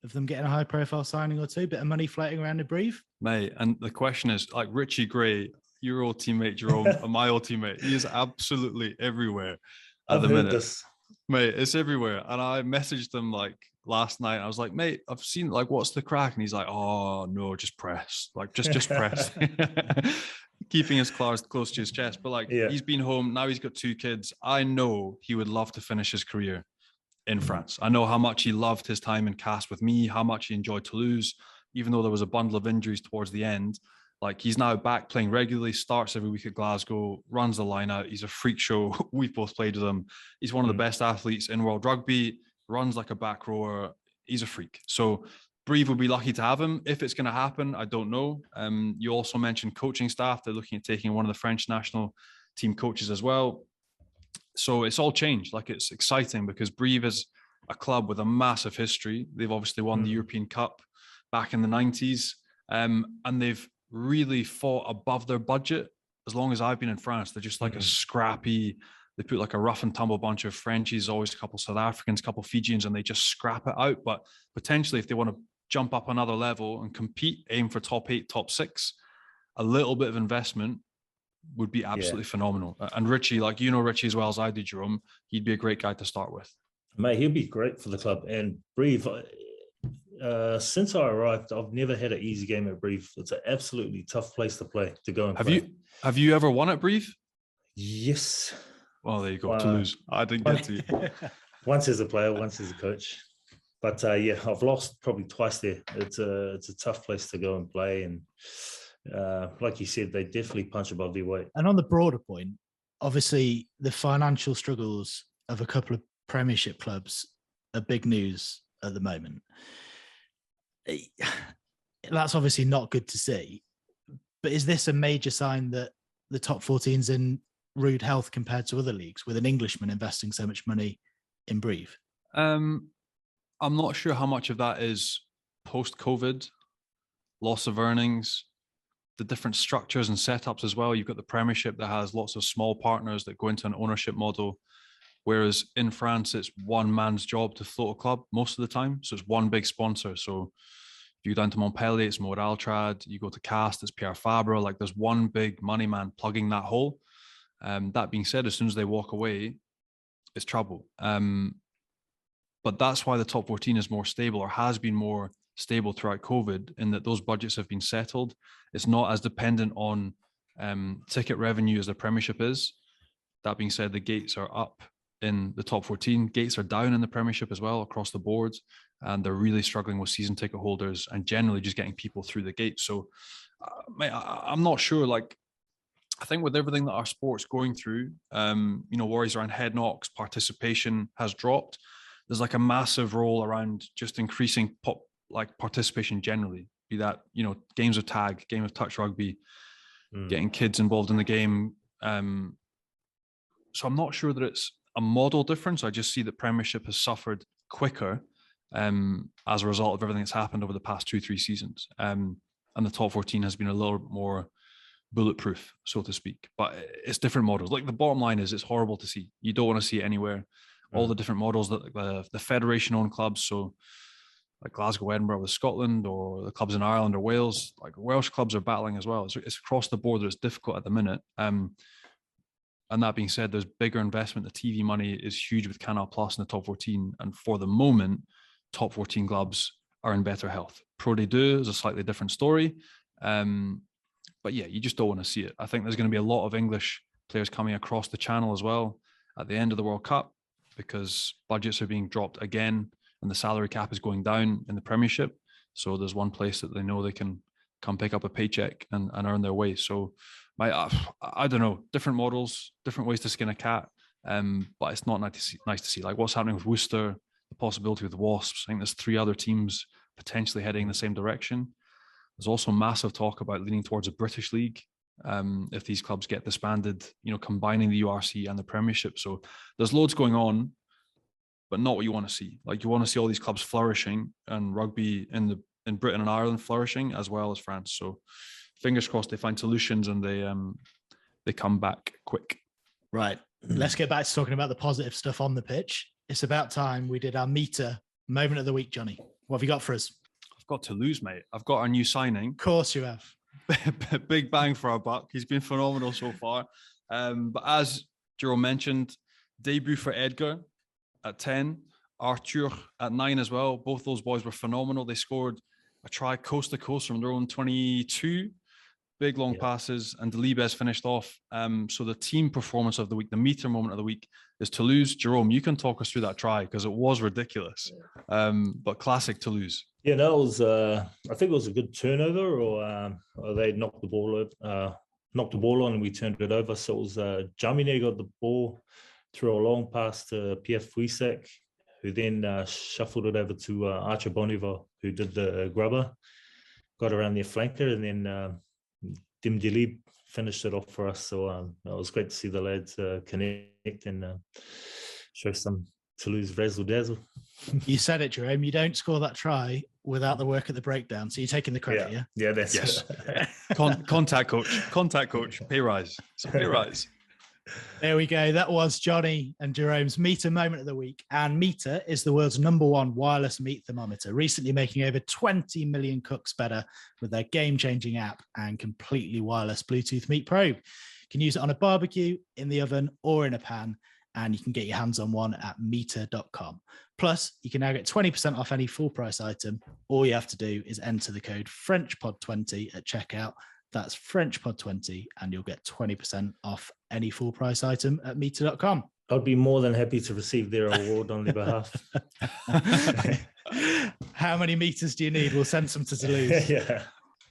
Speaker 1: of them getting a high-profile signing or two, bit of money floating around in Brief.
Speaker 2: Mate, and the question is, like, Richie Gray, your old teammate, Jerome, and my old teammate, he is absolutely everywhere at the minute.
Speaker 3: This.
Speaker 2: Mate, it's everywhere. And I messaged him like last night. I was like, mate, I've seen, like, what's the crack? And he's like, oh no, just press. Like, just press. Keeping his close to his chest. But like, he's been home. Now he's got 2 kids. I know he would love to finish his career in France. I know how much he loved his time in Castres with me, how much he enjoyed Toulouse, even though there was a bundle of injuries towards the end. Like, he's now back playing regularly, starts every week at Glasgow, runs the line out. He's a freak show. We've both played with him. He's one of the best athletes in world rugby, runs like a back rower. He's a freak. So Brive would be lucky to have him. If it's going to happen, I don't know. You also mentioned coaching staff. They're looking at taking one of the French national team coaches as well. So it's all changed. Like, it's exciting because Brive is a club with a massive history. They've obviously won the European Cup back in the 90s. And they've really fought above their budget. As long as I've been in France, they're just like a scrappy, they put like a rough and tumble bunch of Frenchies, always a couple South Africans, a couple Fijians, and they just scrap it out. But potentially, if they want to jump up another level and compete, aim for top 8, top 6, a little bit of investment would be absolutely phenomenal. And Richie, like, you know Richie as well as I do, Jerome, he'd be a great guy to start with.
Speaker 3: Mate, he'll be great for the club. And Brive, Since I arrived, I've never had an easy game at Brief. It's an absolutely tough place to play, to go and play.
Speaker 2: Have you ever won at Brief?
Speaker 3: Yes.
Speaker 2: Well, there you go. Toulouse. I didn't get to you.
Speaker 3: Once as a player, once as a coach. But yeah, I've lost probably twice there. It's a tough place to go and play. And like you said, they definitely punch above their weight.
Speaker 1: And on the broader point, obviously the financial struggles of a couple of Premiership clubs are big news at the moment. That's obviously not good to see. But is this a major sign that the top 14's in rude health compared to other leagues, with an Englishman investing so much money in Brief?
Speaker 2: I'm not sure how much of that is post-COVID, loss of earnings, the different structures and setups as well. You've got the Premiership that has lots of small partners that go into an ownership model, whereas in France, it's one man's job to float a club most of the time. So it's one big sponsor. So if you go down to Montpellier, it's Maud Altrad. You go to Cast, it's Pierre Fabre. Like, there's one big money man plugging that hole. That being said, as soon as they walk away, it's trouble. But that's why the top 14 is more stable, or has been more stable throughout COVID, in that those budgets have been settled. It's not as dependent on ticket revenue as the Premiership is. That being said, the gates are up in the top 14. Gates are down in the Premiership as well across the board. And they're really struggling with season ticket holders and generally just getting people through the gate. So I'm not sure. Like, I think with everything that our sport's going through, worries around head knocks, participation has dropped. There's like a massive role around just increasing participation generally, be that, games of tag, game of touch rugby, getting kids involved in the game. So I'm not sure that it's a model difference. I just see that Premiership has suffered quicker as a result of everything that's happened over the past 2-3 seasons. And the top 14 has been a little more bulletproof, so to speak. But it's different models. Like, the bottom line is, it's horrible to see. You don't want to see it anywhere. All the different models that the federation-owned clubs, so like Glasgow, Edinburgh with Scotland, or the clubs in Ireland or Wales, like Welsh clubs are battling as well. It's across the board that it's difficult at the minute. And that being said, there's bigger investment. The TV money is huge with Canal Plus in the top 14. And for the moment, top 14 clubs are in better health. Pro D2 is a slightly different story. But yeah, you just don't want to see it. I think there's going to be a lot of English players coming across the channel as well at the end of the World Cup, because budgets are being dropped again and the salary cap is going down in the Premiership. So there's one place that they know they can come pick up a paycheck and earn their way. So I don't know, different models, different ways to skin a cat. But it's not nice to see. Like, what's happening with Worcester, the possibility with the Wasps. I think there's 3 other teams potentially heading in the same direction. There's also massive talk about leaning towards a British league. If these clubs get disbanded, combining the URC and the Premiership. So there's loads going on, but not what you want to see. Like, you want to see all these clubs flourishing and rugby in Britain and Ireland flourishing as well as France. So fingers crossed they find solutions and they come back quick.
Speaker 1: Right. Let's get back to talking about the positive stuff on the pitch. It's about time we did our meter moment of the week, Johnny. What have you got for us?
Speaker 2: I've got Toulouse, mate. I've got our new signing.
Speaker 1: Of course you have.
Speaker 2: Big bang for our buck. He's been phenomenal so far. But as Jerome mentioned, debut for Edgar at 10, Arthur at 9 as well. Both those boys were phenomenal. They scored a try coast to coast from their own 22. Big long passes, and Delibes finished off. So the team performance of the week, the meter moment of the week, is Toulouse. Jerome, you can talk us through that try, because it was ridiculous. But classic Toulouse.
Speaker 3: Yeah, no, it was. I think it was a good turnover, or they knocked the ball on, and we turned it over. So it was Jamine got the ball, threw a long pass to Pierre Fouissac, who then shuffled it over to Archer Boniver, who did the grubber, got around their flanker, and then Dim Delib finished it off for us. So it was great to see the lads connect and show some Toulouse razzle dazzle.
Speaker 2: You said it, Jerome. You don't score that try without the work at the breakdown. So you're taking the credit, yeah?
Speaker 3: Yeah, that's
Speaker 2: yes. Contact coach, pay rise. So pay rise.
Speaker 1: There we go. That was Johnny and Jerome's meter moment of the week. And Meter is the world's #1 wireless meat thermometer, recently making over 20 million cooks better with their game-changing app and completely wireless Bluetooth meat probe. You can use it on a barbecue, in the oven, or in a pan. and you can get your hands on one at meter.com. Plus, you can now get 20% off any full price item. All you have to do is enter the code FrenchPod20 at checkout. That's FrenchPod20, and you'll get 20% off any full price item at meter.com.
Speaker 3: I'd be more than happy to receive their award on their behalf.
Speaker 1: How many meters do you need? We'll send some to Toulouse.
Speaker 3: Yeah.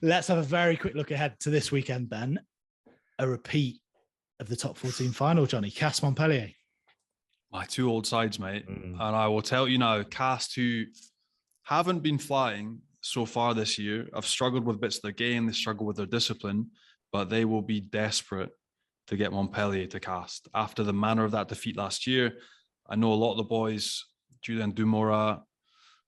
Speaker 1: Let's have a very quick look ahead to this weekend then. A repeat of the top 14 final, Johnny. Castres Montpellier.
Speaker 2: My two old sides, mate. And I will tell you now, Castres, who haven't been flying so far this year, have struggled with bits of their game, they struggle with their discipline, but they will be desperate to get Montpellier to Castres. After the manner of that defeat last year, I know a lot of the boys, Julien Dumora,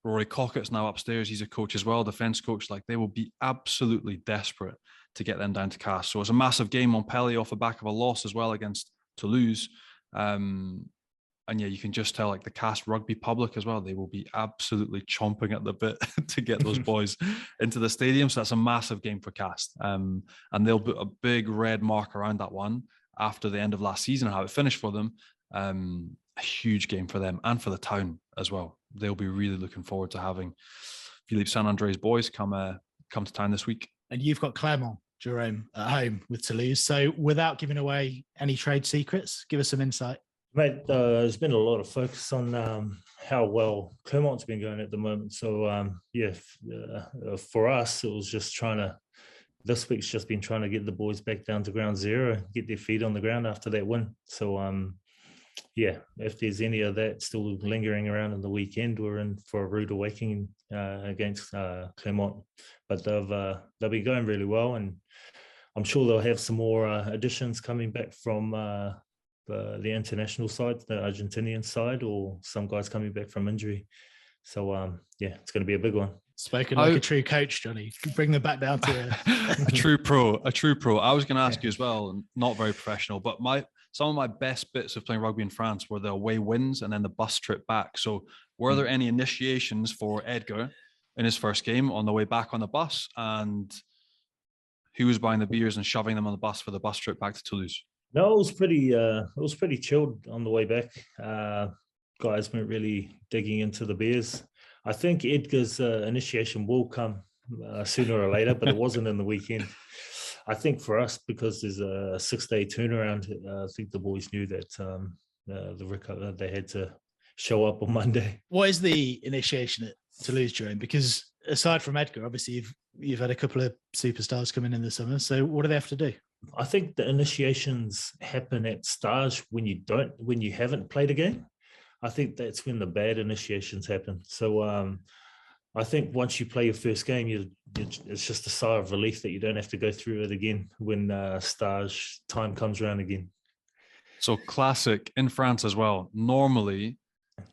Speaker 2: Rory Cockett's now upstairs, he's a coach as well, defence coach, like they will be absolutely desperate to get them down to Castres. So it's a massive game, Montpellier off the back of a loss as well against Toulouse. And yeah, you can just tell like the Castres rugby public as well, they will be absolutely chomping at the bit to get those boys into the stadium. So that's a massive game for Castres. And they'll put a big red mark around that one after the end of last season and how it finished for them. A huge game for them and for the town as well. They'll be really looking forward to having Philippe Saint-André's boys come to town this week. And
Speaker 1: you've got Clermont, Jerome, at home with Toulouse. So without giving away any trade secrets, give us some insight.
Speaker 3: Mate, there's been a lot of focus on how well Clermont's been going at the moment. So, for us, it was just this week's just been trying to get the boys back down to ground zero, get their feet on the ground after that win. So, if there's any of that still lingering around in the weekend, we're in for a rude awakening against Clermont. But they'll be going really well, and I'm sure they'll have some more additions coming back from the international side, the Argentinian side, or some guys coming back from injury. So, it's going to be a big one.
Speaker 1: Spoken like a true coach, Johnny. Bring them back down to
Speaker 2: a true pro. I was going to ask you as well, and not very professional, but some of my best bits of playing rugby in France were the away wins and then the bus trip back. So were there any initiations for Edgar in his first game on the way back on the bus? And who was buying the beers and shoving them on the bus for the bus trip back to Toulouse?
Speaker 3: No, it was pretty chilled on the way back. Guys weren't really digging into the beers. I think Edgar's initiation will come sooner or later, but it wasn't in the weekend. I think for us, because there's a 6-day turnaround, I think the boys knew that they had to show up on Monday.
Speaker 1: What is the initiation at Toulouse, Jerome? Because aside from Edgar, obviously you've had a couple of superstars come in the summer. So what do they have to do?
Speaker 3: I think the initiations happen at stage when you haven't played a game. I think that's when the bad initiations happen. So I think once you play your first game, it's just a sigh of relief that you don't have to go through it again when stage time comes around again.
Speaker 2: So classic in France as well. Normally,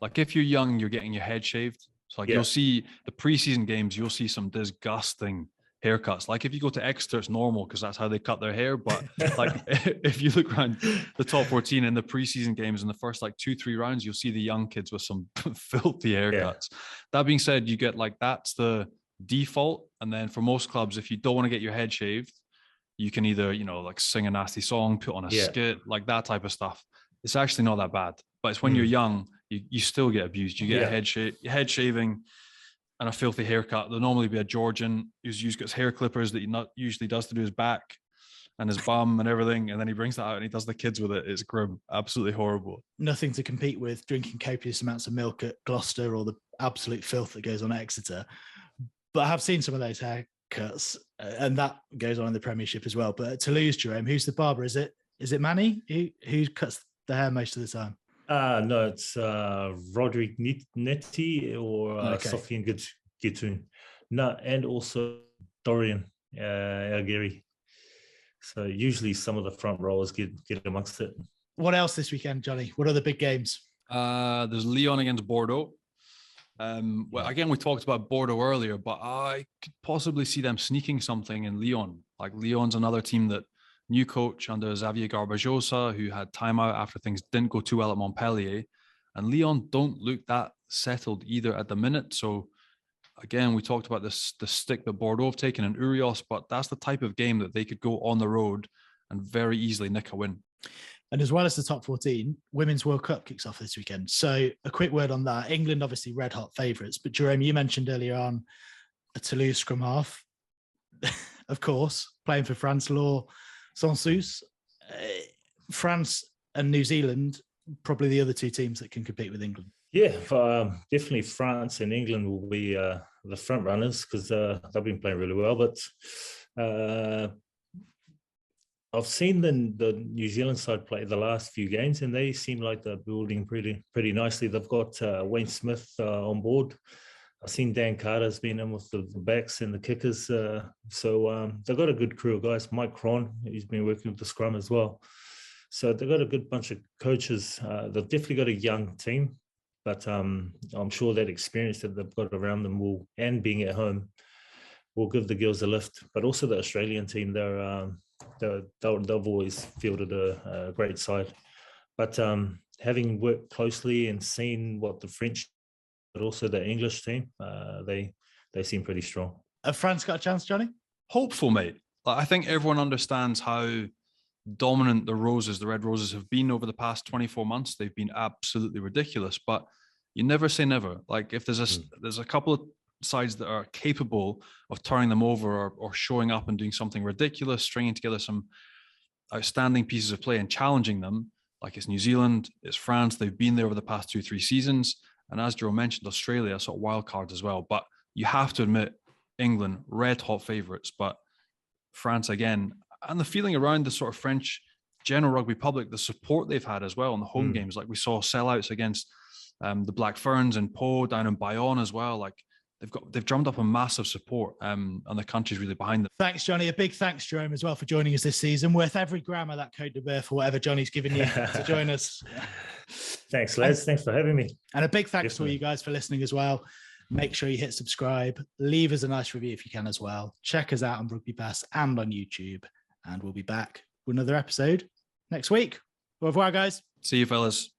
Speaker 2: like if you're young, you're getting your head shaved. So you'll see the preseason games, you'll see some disgusting haircuts. Like if you go to Exeter, it's normal because that's how they cut their hair. But like if you look around the top 14 in the preseason games in the first 2-3 rounds, you'll see the young kids with some filthy haircuts. Yeah. That being said, you get that's the default. And then for most clubs, if you don't want to get your head shaved, you can either, sing a nasty song, put on a skit, like that type of stuff. It's actually not that bad. But it's when you're young, you still get abused. You get a head shaving and a filthy haircut. There'll normally be a Georgian who's got his hair clippers that he not usually does to do his back and his bum and everything. And then he brings that out and he does the kids with it. It's grim, absolutely horrible.
Speaker 1: Nothing to compete with drinking copious amounts of milk at Gloucester or the absolute filth that goes on at Exeter. But I have seen some of those haircuts and that goes on in the Premiership as well. But at Toulouse, Jerome, who's the barber? Is it Manny? Who cuts the hair most of the time?
Speaker 3: No, it's Roderick Netti or Sofiane Guitoun. No, and also Dorian Algeri. So usually some of the front rowers get amongst it.
Speaker 1: What else this weekend, Johnny? What are the big games?
Speaker 2: There's Lyon against Bordeaux. Well, again, we talked about Bordeaux earlier, but I could possibly see them sneaking something in Lyon. Like Lyon's another team that new coach under Xavier Garbajosa, who had time out after things didn't go too well at Montpellier. And Lyon don't look that settled either at the minute. So again, we talked about the stick that Bordeaux have taken in Urios, but that's the type of game that they could go on the road and very easily nick a win.
Speaker 1: And as well as the top 14, Women's World Cup kicks off this weekend. So a quick word on that. England, obviously red hot favourites, but Jerome, you mentioned earlier on a Toulouse scrum half, of course, playing for France, Laure Sansus. France and New Zealand, probably the other two teams that can compete with England.
Speaker 3: Yeah, definitely France and England will be the front runners because they've been playing really well. But I've seen the New Zealand side play the last few games, and they seem like they're building pretty nicely. They've got Wayne Smith on board. I've seen Dan Carter's been in with the backs and the kickers. So they've got a good crew of guys. Mike Cron, he's been working with the scrum as well. So they've got a good bunch of coaches. They've definitely got a young team. But I'm sure that experience that they've got around them and being at home will give the girls a lift. But also the Australian team, they've always fielded a great side. But having worked closely and seen what the French, but also the English team, they seem pretty strong.
Speaker 1: Have France got a chance, Johnny?
Speaker 2: Hopeful, mate. I think everyone understands how dominant the Red Roses have been over the past 24 months. They've been absolutely ridiculous, but you never say never. Like if there's a couple of sides that are capable of turning them over or showing up and doing something ridiculous, stringing together some outstanding pieces of play and challenging them, like it's New Zealand, it's France. They've been there over the past 2-3 seasons. And as Jerome mentioned, Australia, sort of wild cards as well. But you have to admit, England, red hot favourites, but France again. And the feeling around the sort of French general rugby public, the support they've had as well in the home games. Like we saw sellouts against the Black Ferns and Pau down in Bayonne as well. Like they've drummed up a massive support and the country's really behind them.
Speaker 1: Thanks, Johnny. A big thanks, Jerome, as well for joining us this season. Worth every gram of that Côte de Beurre for whatever Johnny's given you to join us.
Speaker 3: Thanks, lads. Thanks for having me.
Speaker 1: And a big thanks to all you guys for listening as well. Make sure you hit subscribe. Leave us a nice review if you can as well. Check us out on RugbyPass and on YouTube. And we'll be back with another episode next week. Au revoir, guys.
Speaker 2: See you, fellas.